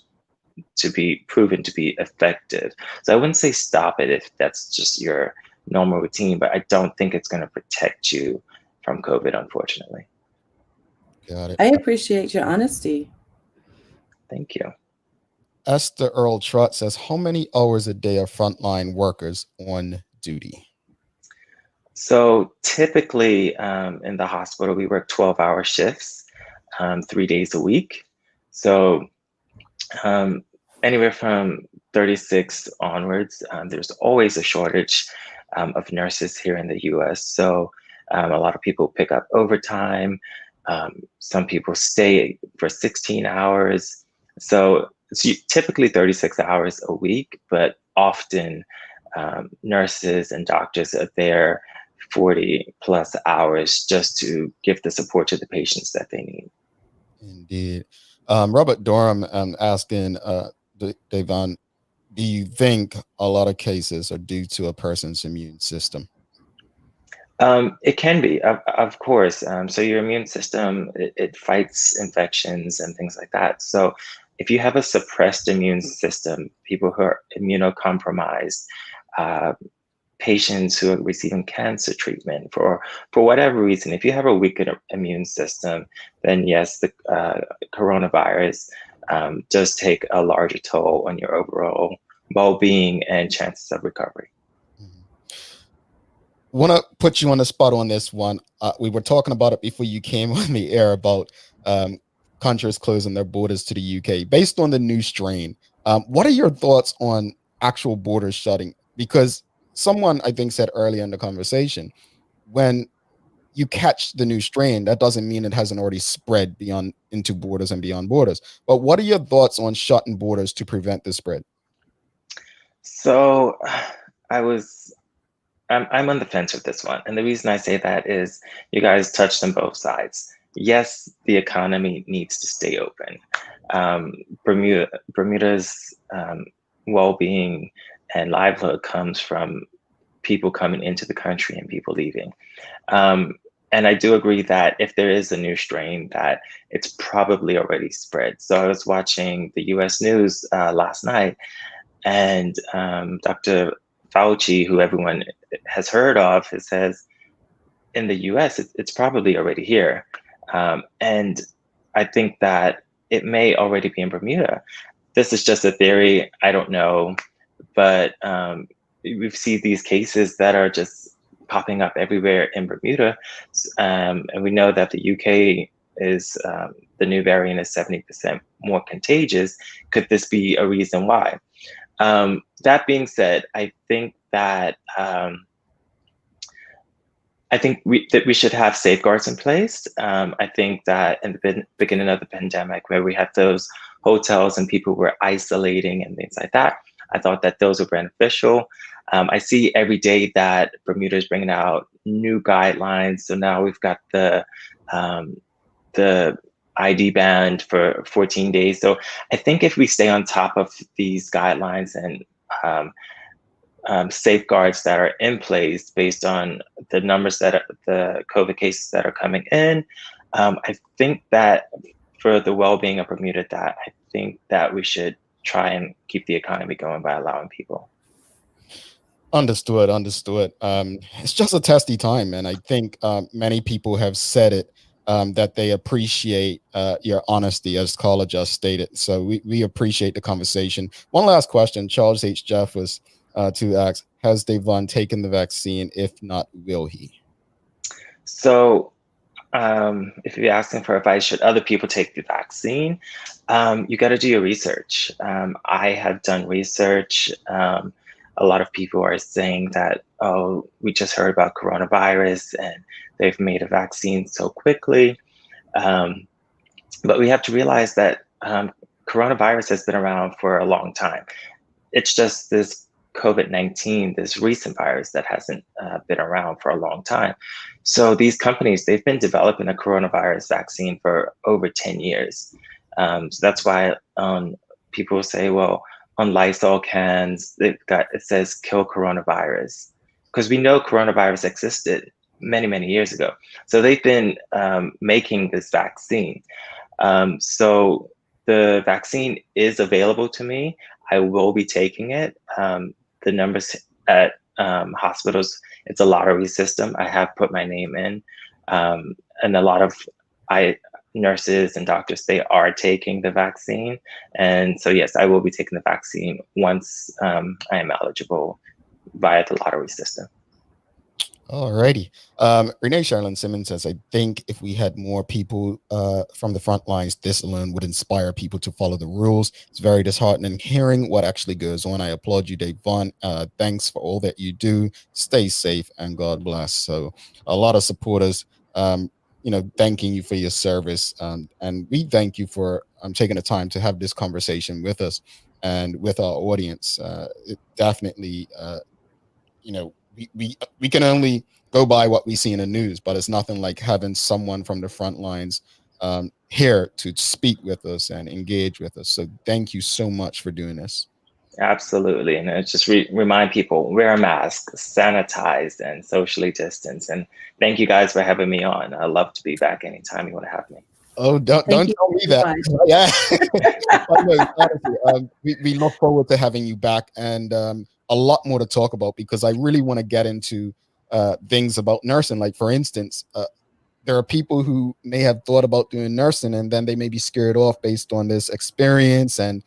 to be proven to be effective. So I wouldn't say stop it if that's just your normal routine, but I don't think it's going to protect you from COVID, unfortunately. Got it. I appreciate your honesty. Thank you. Esther Earl Trott says, how many hours a day are frontline workers on duty? So typically in the hospital, we work 12-hour shifts, 3 days a week. So anywhere from 36 onwards, there's always a shortage of nurses here in the US. So a lot of people pick up overtime. Some people stay for 16 hours. So it's typically 36 hours a week, but often nurses and doctors are there 40 plus hours just to give the support to the patients that they need. Indeed. Robert Durham asking Davon, do you think a lot of cases are due to a person's immune system? It can be, of course. So your immune system, it fights infections and things like that. So if you have a suppressed immune system, people who are immunocompromised, patients who are receiving cancer treatment for whatever reason, if you have a weakened immune system, then yes, the coronavirus does take a larger toll on your overall well-being and chances of recovery. Want to put you on the spot on this one. We were talking about it before you came on the air about countries closing their borders to the UK based on the new strain. What are your thoughts on actual borders shutting? Because someone, I think, said earlier in the conversation, when you catch the new strain, that doesn't mean it hasn't already spread beyond into borders and beyond borders. But what are your thoughts on shutting borders to prevent the spread? So I'm on the fence with this one. And the reason I say that is you guys touched on both sides. Yes, the economy needs to stay open. Bermuda's well-being and livelihood comes from people coming into the country and people leaving. And I do agree that if there is a new strain, that it's probably already spread. So I was watching the US news last night, and Dr. Fauci, who everyone has heard of, says in the US, it's probably already here. And I think that it may already be in Bermuda. this is just a theory. I don't know, but we see these cases that are just popping up everywhere in Bermuda, and we know that the UK is the new variant is 70% more contagious. Could this be a reason why? That being said, I think that we should have safeguards in place. I think that in the beginning of the pandemic, where we had those hotels and people were isolating and things like that, I thought that those were beneficial. I see every day that Bermuda is bringing out new guidelines. So now we've got the ID band for 14 days. So I think if we stay on top of these guidelines and safeguards that are in place based on the numbers the COVID cases that are coming in, I think that for the well-being of Bermuda, that I think that we should try and keep the economy going by allowing people. Understood. It's just a testy time, and I think many people have said it, that they appreciate your honesty, as Carla just stated. So we appreciate the conversation. One last question. Charles H. Jeff was to ask, has Davon taken the vaccine? If not, will he? So if you're asking for advice, should other people take the vaccine? You got to do your research. I have done research. A lot of people are saying that, oh, we just heard about coronavirus and they've made a vaccine so quickly. But we have to realize that coronavirus has been around for a long time. It's just this COVID-19, this recent virus that hasn't been around for a long time. So these companies, they've been developing a coronavirus vaccine for over 10 years. So that's why people say, well, on Lysol cans, it says kill coronavirus, because we know coronavirus existed many, many years ago. So they've been making this vaccine. So the vaccine is available to me. I will be taking it. The numbers at hospitals, it's a lottery system. I have put my name in, and a lot of nurses and doctors, they are taking the vaccine. And so, yes, I will be taking the vaccine once I am eligible via the lottery system. Alrighty. Renee Charlene Simmons says, I think if we had more people from the front lines, this alone would inspire people to follow the rules. It's very disheartening hearing what actually goes on. I applaud you, Davon. Thanks for all that you do. Stay safe and God bless. So a lot of supporters, thanking you for your service. And we thank you for taking the time to have this conversation with us and with our audience. It definitely, we can only go by what we see in the news, but it's nothing like having someone from the front lines here to speak with us and engage with us. So thank you so much for doing this. Absolutely. And it's just remind people, wear a mask, sanitize, and socially distance. And thank you guys for having me on. I'd love to be back anytime you want to have me. Oh, don't tell me that. Yeah. Honestly, we look forward to having you back, and a lot more to talk about, because I really want to get into things about nursing. Like, for instance, there are people who may have thought about doing nursing and then they may be scared off based on this experience and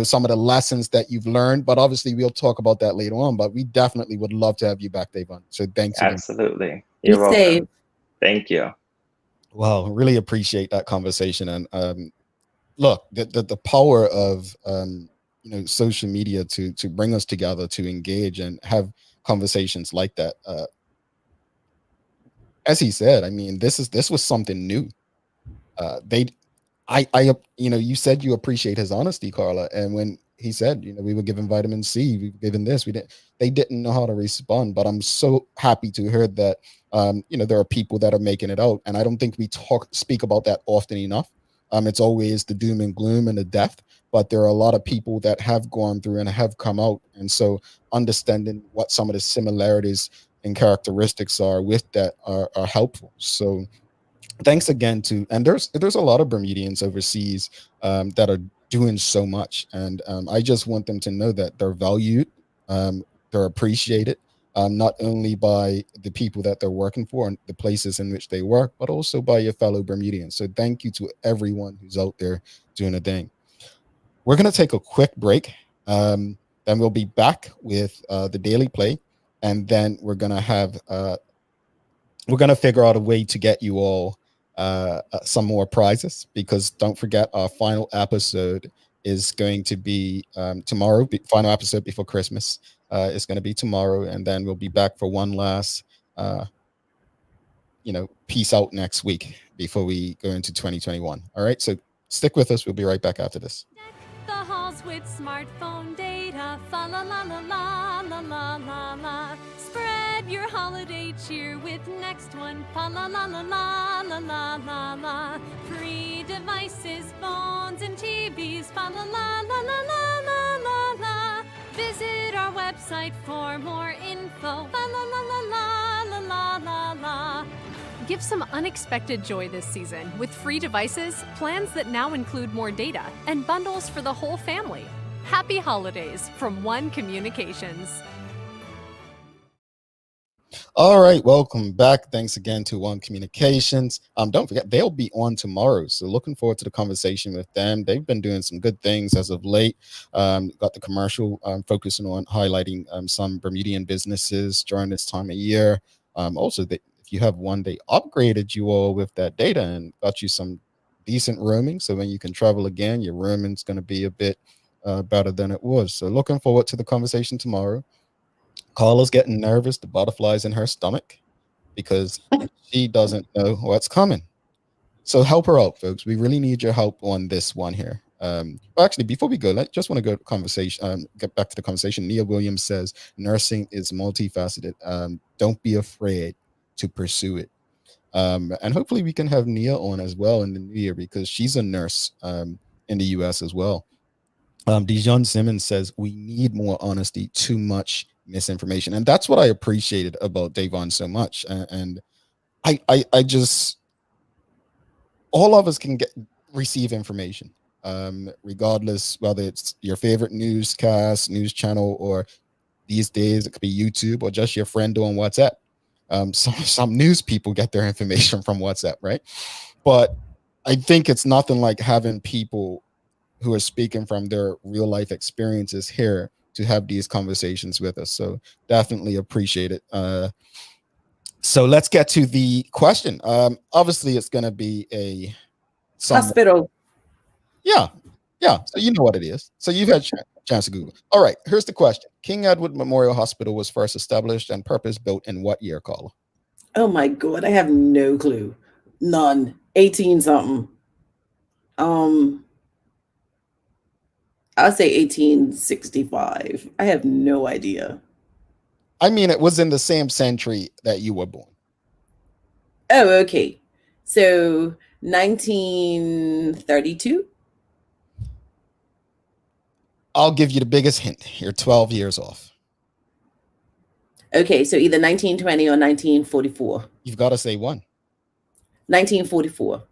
some of the lessons that you've learned. But obviously we'll talk about that later on, but we definitely would love to have you back, Davon. So thanks again. Absolutely. You're welcome. Thank you. Well, really appreciate that conversation. And look, the power of social media to bring us together, to engage and have conversations like that. As he said, I mean, this was something new. You said you appreciate his honesty, Carla, and when he said, we were given vitamin C, we were given this, they didn't know how to respond. But I'm so happy to hear that there are people that are making it out, and I don't think we speak about that often enough. It's always the doom and gloom and the death, but there are a lot of people that have gone through and have come out, and so understanding what some of the similarities and characteristics are with that are helpful. So thanks again and there's a lot of Bermudians overseas that are doing so much, and I just want them to know that they're valued, they're appreciated, not only by the people that they're working for and the places in which they work, but also by your fellow Bermudians. So thank you to everyone who's out there doing a thing. we're going to take a quick break. Then we'll be back with the Daily Play, and then we're going to have we're going to figure out a way to get you all some more prizes, because don't forget, our final episode is going to be tomorrow. Final episode before Christmas is going to be tomorrow, and then we'll be back for one last peace out next week before we go into 2021. All right, so stick with us. We'll be right back after this. The halls with smartphone data, fa la la la la la la la la. Spread your holiday cheer with next one, fa la la la la la la la la. Free devices, phones and TVs, fa la la la la la la la la. Visit our website for more info, fa la la la la la la la la. Give some unexpected joy this season with free devices, plans that now include more data, and bundles for the whole family. Happy holidays from One Communications. All right, welcome back. Thanks again to One Communications. Don't forget, they'll be on tomorrow, so looking forward to the conversation with them. They've been doing some good things as of late. Got the commercial focusing on highlighting some Bermudian businesses during this time of year. Also, if you have one, they upgraded you all with that data and got you some decent roaming, so when you can travel again, your roaming's going to be a bit better than it was. So looking forward to the conversation tomorrow. Carla's getting nervous, the butterflies in her stomach, because she doesn't know what's coming. So help her out, folks. We really need your help on this one here. Actually, before we go, I just want to go to conversation. Get back to the conversation. Nia Williams says nursing is multifaceted. Don't be afraid to pursue it. And hopefully we can have Nia on as well in the new year, because she's a nurse in the US as well. Dijon Simmons says we need more honesty, too much misinformation. And that's what I appreciated about Davon so much. And I just, all of us can receive information, regardless whether it's your favorite newscast, news channel, or these days it could be YouTube or just your friend on WhatsApp. Some news people get their information from WhatsApp, right? But I think it's nothing like having people who are speaking from their real life experiences here to have these conversations with us. So definitely appreciate it. So let's get to the question. Obviously, it's going to be a hospital. Yeah. So you know what it is. So you've had a chance to Google. All right, here's the question. King Edward Memorial Hospital was first established and purpose-built in what year, Carla? Oh my God, I have no clue. None. 18 something. I'll say 1865. I have no idea. I mean, it was in the same century that you were born. Oh, okay. So 1932? I'll give you the biggest hint. You're 12 years off. Okay, so either 1920 or 1944. You've got to say one. 1944.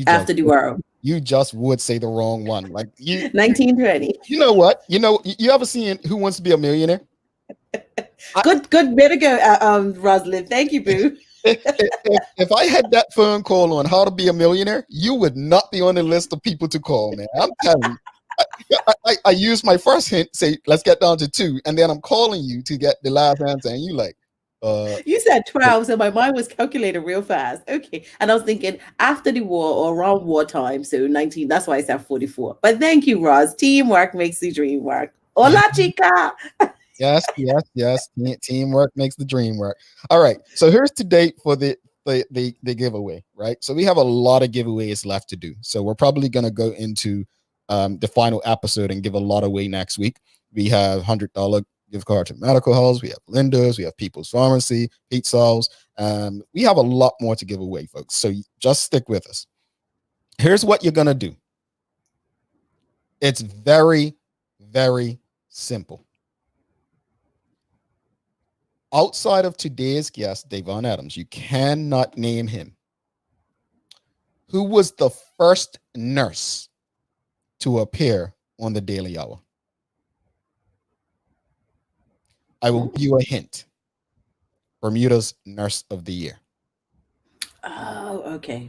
After Duaro. You just would say the wrong one. Like you 1920. You know what? You ever seen Who Wants to Be a Millionaire? Good way to go, Rosalind. Thank you, boo. If I had that phone call on how to be a millionaire, you would not be on the list of people to call, man. I'm telling you. I use my first hint, say, let's get down to 2, and then I'm calling you to get the last answer, and you like, you said 12, so my mind was calculating real fast. Okay. And I was thinking after the war or around wartime, so 19, that's why I said 44. But thank you, Roz. Teamwork makes the dream work. Hola, chica. Yes. Teamwork makes the dream work. All right. So here's the date for the giveaway, right? So we have a lot of giveaways left to do. So we're probably going to go into the final episode and give a lot away next week. We have $100 gift card to Medical House. We have Linda's. We have People's Pharmacy, Pizzas. We have a lot more to give away, folks. So just stick with us. Here's what you're going to do. It's very, very simple. Outside of today's guest, Davon Adams, you cannot name him. Who was the first nurse to appear on the Daily Hour? I will give you a hint. Bermuda's Nurse of the Year. Oh, okay.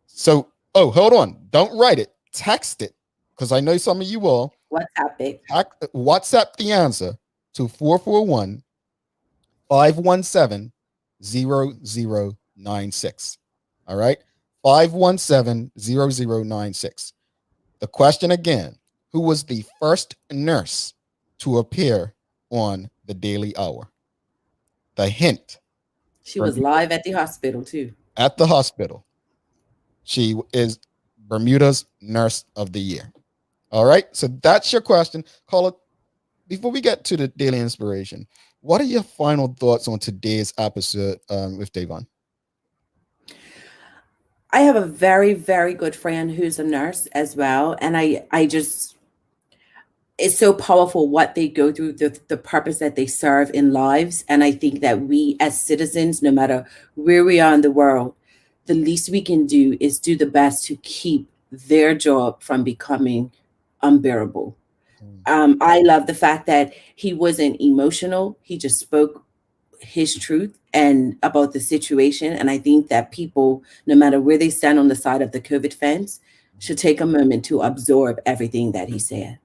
So, hold on. Don't write it. Text it. because I know some of you all WhatsApp it. WhatsApp the answer to 441-517-0096. All right, 517-0096. The question again: who was the first nurse to appear on the Daily Hour? The hint: she was live at the hospital too. At the hospital, she is Bermuda's Nurse of the Year. All right, so that's your question. Caller, before we get to the daily inspiration, what are your final thoughts on today's episode with Davon? I have a very, very good friend who's a nurse as well. And I just, it's so powerful what they go through, the purpose that they serve in lives. And I think that we as citizens, no matter where we are in the world, the least we can do is do the best to keep their job from becoming unbearable. I love the fact that he wasn't emotional. He just spoke his truth and about the situation. And I think that people, no matter where they stand on the side of the COVID fence, should take a moment to absorb everything that he said.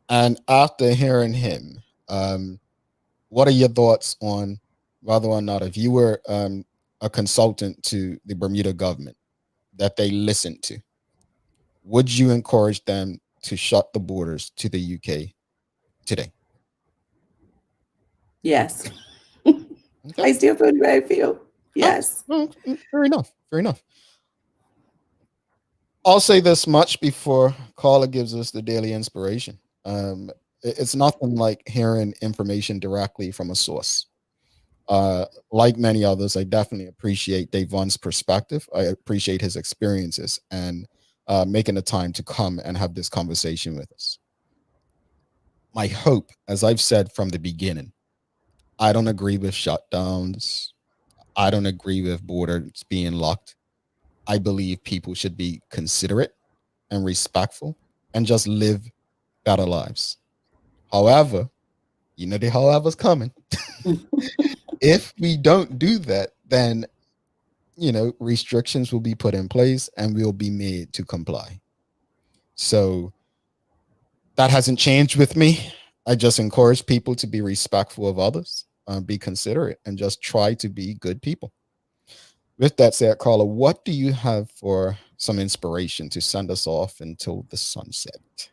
And after hearing him, what are your thoughts on whether or not, if you were a consultant to the Bermuda government that they listened to, would you encourage them to shut the borders to the UK today? Yes. Okay. I still feel the way I feel. Yes. Fair enough. Fair enough. I'll say this much before Carla gives us the daily inspiration. It's nothing like hearing information directly from a source. Like many others, I definitely appreciate Davon's perspective. I appreciate his experiences and making the time to come and have this conversation with us. My hope, as I've said from the beginning, I don't agree with shutdowns. I don't agree with borders being locked. I believe people should be considerate and respectful and just live better lives. However, you know the however's coming. If we don't do that, then, you know, restrictions will be put in place and we'll be made to comply. So that hasn't changed with me. I just encourage people to be respectful of others, be considerate, and just try to be good people. With that said, Carla, what do you have for some inspiration to send us off until the sunset?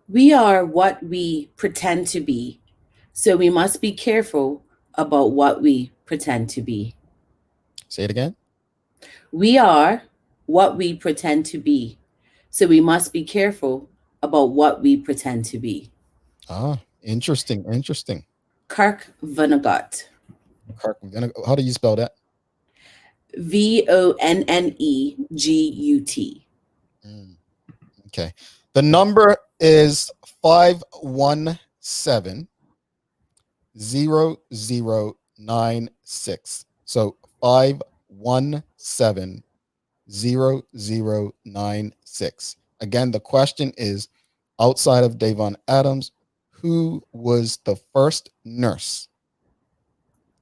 We are what we pretend to be. So we must be careful about what we pretend to be. Say it again. We are what we pretend to be. So we must be careful about what we pretend to be. Ah, interesting. Interesting. Kirk Vonnegut. Kirk Vonnegut. How do you spell that? Vonnegut. Okay. The number is 517-0096. So 517-0096. Again, the question is, outside of Davon Adams, who was the first nurse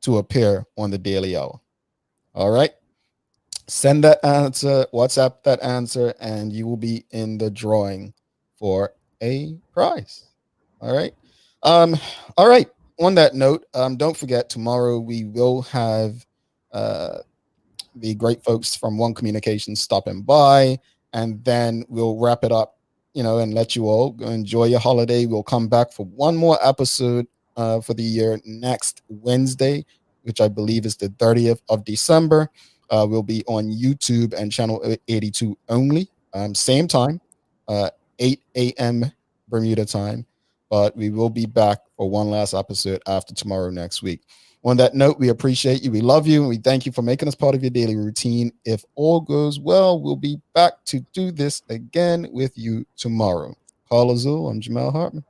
to appear on the Daily Hour? All right. Send that answer, WhatsApp that answer, and you will be in the drawing for a prize. All right. All right. On that note, don't forget, tomorrow we will have the great folks from One Communication stopping by, and then we'll wrap it up, you know, and let you all go enjoy your holiday. We'll come back for one more episode for the year next Wednesday, which I believe is the 30th of December. We'll be on YouTube and channel 82 only. Same time, 8 a.m. Bermuda time. But we will be back for one last episode after tomorrow next week. On that note, we appreciate you. We love you. And we thank you for making us part of your daily routine. If all goes well, we'll be back to do this again with you tomorrow. Carla Azul, I'm Jamel Hartman.